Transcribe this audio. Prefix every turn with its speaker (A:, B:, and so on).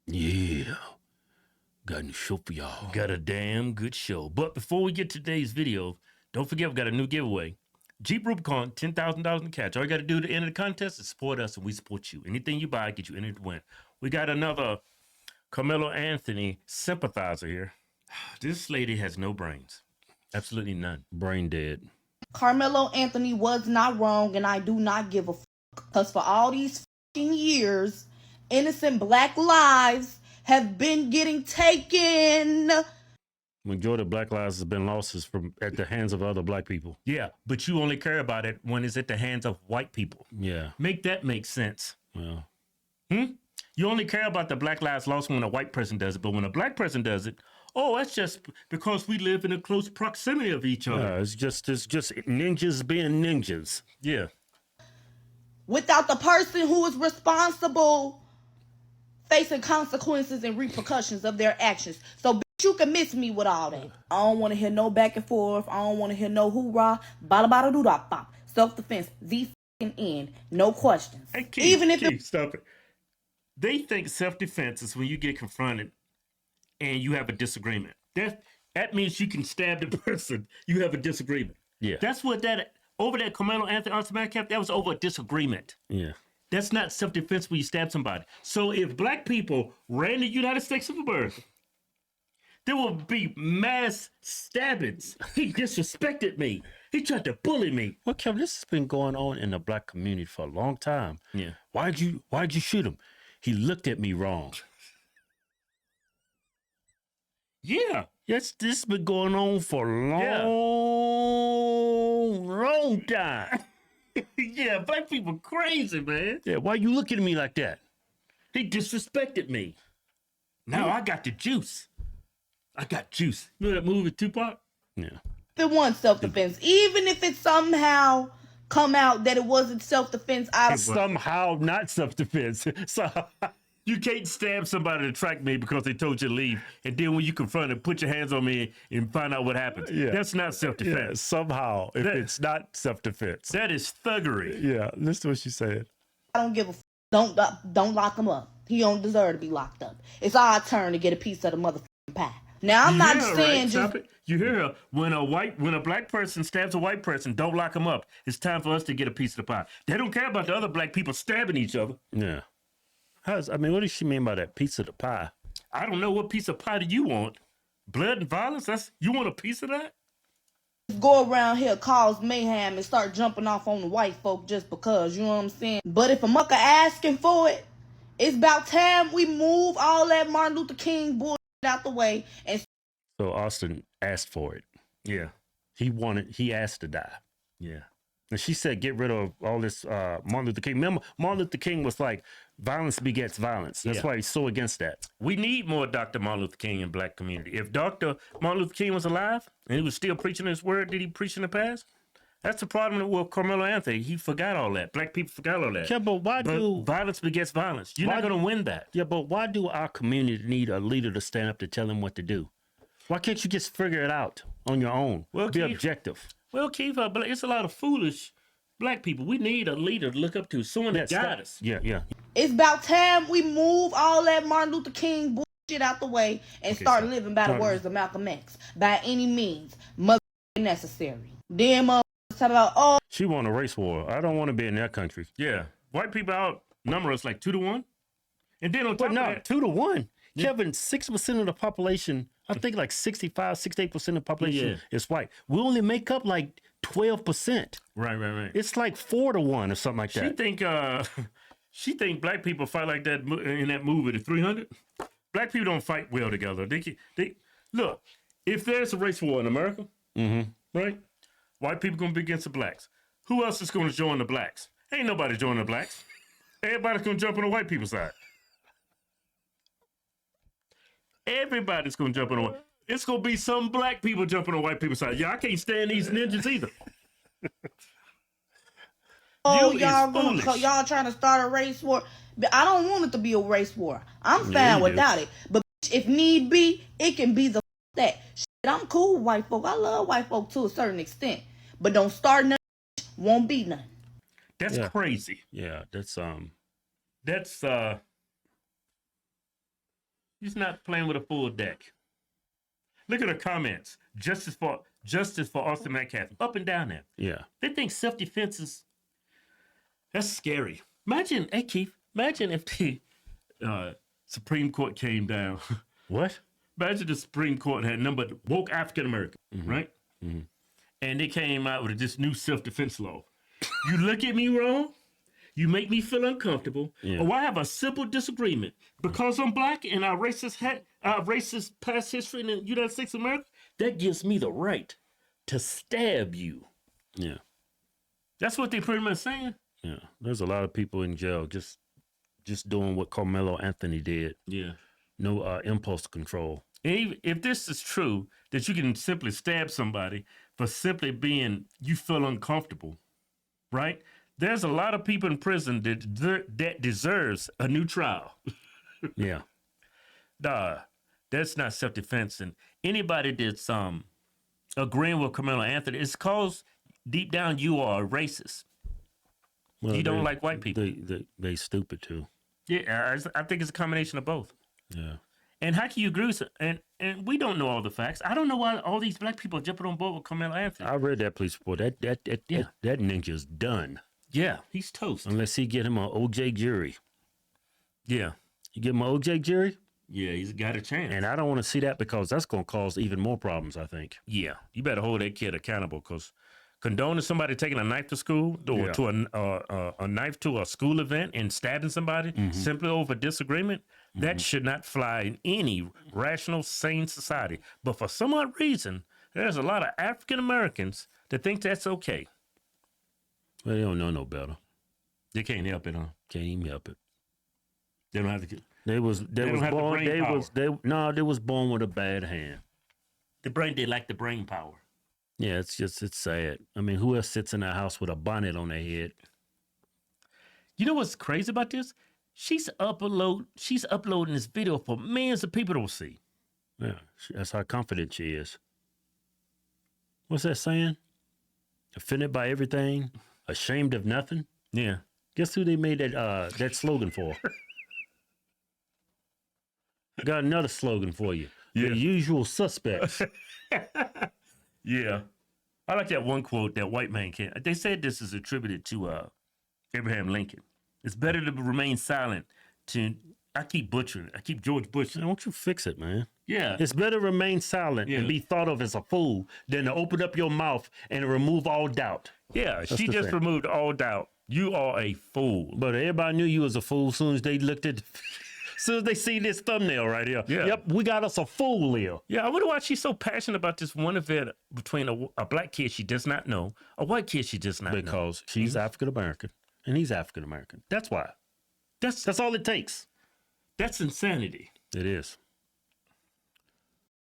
A: Yeah. Got a show for y'all.
B: Got a damn good show. But before we get to today's video, don't forget we got a new giveaway. Jeep Rubicon, $10,000 in cash. All you got to do to enter the contest is support us, and we support you. Anything you buy, get you entered to win. We got another Carmelo Anthony sympathizer here. This lady has no brains. Absolutely none.
A: Brain dead.
C: Carmelo Anthony was not wrong, and I do not give a fuck. Because for all these fucking years, innocent black lives have been getting taken.
A: Majority of black lives has been lost from at the hands of other black people.
B: Yeah, but you only care about it when it's at the hands of white people.
A: Yeah.
B: Make that make sense.
A: Well.
B: You only care about the black lives lost when a white person does it, but when a black person does it, oh, that's just because we live in a close proximity of each other.
A: Yeah, it's just ninjas being ninjas.
B: Yeah.
C: Without the person who is responsible facing consequences and repercussions of their actions. So, bitch, you can miss me with all that. I don't want to hear no back and forth. I don't want to hear no hoorah, bada bada doo da bop. Self-defense, the fucking end. No questions.
B: Hey, Keith,
C: Even if
B: Keith, stop it. They think self-defense is when you get confronted and you have a disagreement. That means you can stab the person you have a disagreement.
A: Yeah.
B: That's what over that Carmelo Anthony automatic cap, that was over a disagreement.
A: Yeah.
B: That's not self-defense when you stab somebody. So if black people ran the United States of America, there will be mass stabbings. He disrespected me. He tried to bully me.
A: Well, Kevin, this has been going on in the black community for a long time.
B: Yeah.
A: Why'd you shoot him? He looked at me wrong.
B: Yeah.
A: Yes, this has been going on for a long time.
B: Yeah, black people crazy, man.
A: Yeah, why you looking at me like that?
B: He disrespected me. Now I got the juice. I got juice. You know that movie Tupac?
A: Yeah.
C: it wants self-defense, even if it somehow come out that it wasn't self-defense,
A: Somehow not self-defense. So
B: You can't stab somebody to track me because they told you to leave, and then when you confront them, put your hands on me and find out what happens.
A: Yeah.
B: That's not
A: yeah,
B: self-defense.
A: somehow, if it's not self-defense.
B: That is thuggery.
A: Yeah, listen to what she said.
C: I don't give a don't lock him up. He don't deserve to be locked up. It's our turn to get a piece of the motherfucking pie. Now I'm not
B: Yeah,
C: saying
B: right?
C: just
B: Stop it. You hear her? When a black person stabs a white person, don't lock them up. It's time for us to get a piece of the pie. They don't care about the other black people stabbing each other.
A: Yeah. What does she mean by that piece of the pie?
B: I don't know, what piece of pie do you want? Blood and violence? You want a piece of that?
C: go around here, cause mayhem, and start jumping off on the white folk just because, you know what I'm saying? But if a mucker asking for it, it's about time we move all that Martin Luther King bullshit out the way. And
A: So Austin asked for it.
B: Yeah.
A: He asked to die.
B: Yeah.
A: And she said, get rid of all this Martin Luther King. Remember, Martin Luther King was like, violence begets violence. That's why he's so against that.
B: We need more Dr. Martin Luther King in black community. If Dr. Martin Luther King was alive and he was still preaching his word, did he preach in the past? That's the problem with Carmelo Anthony. He forgot all that. Black people forgot all that.
A: Yeah, but
B: violence begets violence? You're not going to win that.
A: Yeah, but why do our community need a leader to stand up to tell them what to do? Why can't you just figure it out on your own?
B: Well,
A: be
B: Keith,
A: objective.
B: Well, Keith, it's a lot of foolish black people. We need a leader to look up to, someone that guide us.
A: Yeah, yeah.
C: it's about time we move all that Martin Luther King bullshit out the way and start living by the words of Malcolm X. By any means, mother necessary. Then motherfuckers talk about,
A: She won a race war. I don't want to be in that country.
B: Yeah. White people outnumber us like 2-1. And then on top
A: But no,
B: of that,
A: 2-1. Kevin, 6% of the population, I think like 68% of the population is white. We only make up like 12%.
B: Right.
A: It's like 4-1 or something like that.
B: She think black people fight like that in that movie, The 300. Black people don't fight well together. They look. If there's a race war in America, right? White people gonna be against the blacks. Who else is gonna join the blacks? Ain't nobody joining the blacks. Everybody's gonna jump on the white people's side. Everybody's gonna jump on the white. It's gonna be some black people jumping on the white people's side. Yeah, I can't stand these ninjas either.
C: y'all trying to start a race war. But I don't want it to be a race war. I'm fine without it. But if need be, it can be that. Shit, I'm cool with white folk. I love white folk to a certain extent. But don't start nothing, won't be nothing.
B: That's crazy.
A: Yeah, that's
B: He's not playing with a full deck. Look at the comments. Justice for Austin Metcalf. Up and down there.
A: Yeah.
B: They think self-defense is that's scary. Imagine, hey Keith, imagine if the Supreme Court came down.
A: What?
B: Imagine the Supreme Court had numbered woke African American, right? Mm-hmm. And they came out with this new self-defense law. You look at me wrong, you make me feel uncomfortable, or I have a simple disagreement because I'm black and our racist past history in the United States of America. That gives me the right to stab you.
A: Yeah.
B: That's what they pretty much saying.
A: Yeah. There's a lot of people in jail just doing what Carmelo Anthony did.
B: Yeah.
A: No impulse control.
B: And if this is true, that you can simply stab somebody for simply being, you feel uncomfortable, right? There's a lot of people in prison that deserves a new trial.
A: Yeah.
B: That's not self-defense. And anybody that's agreeing with Carmelo Anthony, it's cause deep down you are a racist.
A: Well,
B: You don't like white people.
A: They stupid too.
B: Yeah, I think it's a combination of both.
A: Yeah.
B: And how can you agree with and we don't know all the facts. I don't know why all these black people are jumping on board with Carmelo Anthony.
A: I read that police report. That ninja's done.
B: Yeah, he's toast.
A: Unless he get him an OJ jury.
B: Yeah.
A: You give him an OJ jury?
B: Yeah, he's got a chance.
A: And I don't want to see that because that's going to cause even more problems, I think.
B: Yeah, you better hold that kid accountable because condoning somebody taking a knife to school or to a knife to a school event and stabbing somebody simply over disagreement, that should not fly in any rational, sane society. But for some odd reason, there's a lot of African Americans that think that's okay.
A: Well, they don't know no better.
B: They can't help it, huh?
A: Can't even help it.
B: They don't have to get.
A: They was
B: don't have the
A: born.
B: brain power.
A: They was born with a bad hand.
B: They lack the brain power.
A: Yeah, it's sad. I mean, who else sits in a house with a bonnet on their head?
B: You know what's crazy about this? She's uploading this video for millions of people to see.
A: Yeah, that's how confident she is. What's that saying? Offended by everything, ashamed of nothing.
B: Yeah.
A: Guess who they made that slogan for? Got another slogan for you.
B: Yeah.
A: The usual suspects.
B: Yeah. I like that one quote that white man can't. They said this is attributed to Abraham Lincoln. It's better to remain silent I keep butchering it. I keep George Bush.
A: Why don't you fix it, man?
B: Yeah.
A: It's better to remain silent and be thought of as a fool than to open up your mouth and remove all doubt.
B: Yeah. She
A: the
B: just
A: thing.
B: removed all doubt. You are a fool.
A: But everybody knew you was a fool as soon as they looked at, as soon as they see this thumbnail right here.
B: Yeah.
A: Yep, we got us a fool here.
B: Yeah, I wonder why she's so passionate about this one event between a black kid she does not know, a white kid she does not know.
A: Because she's African American and he's African American. That's why.
B: That's
A: That's all it takes.
B: insanity.
A: It is.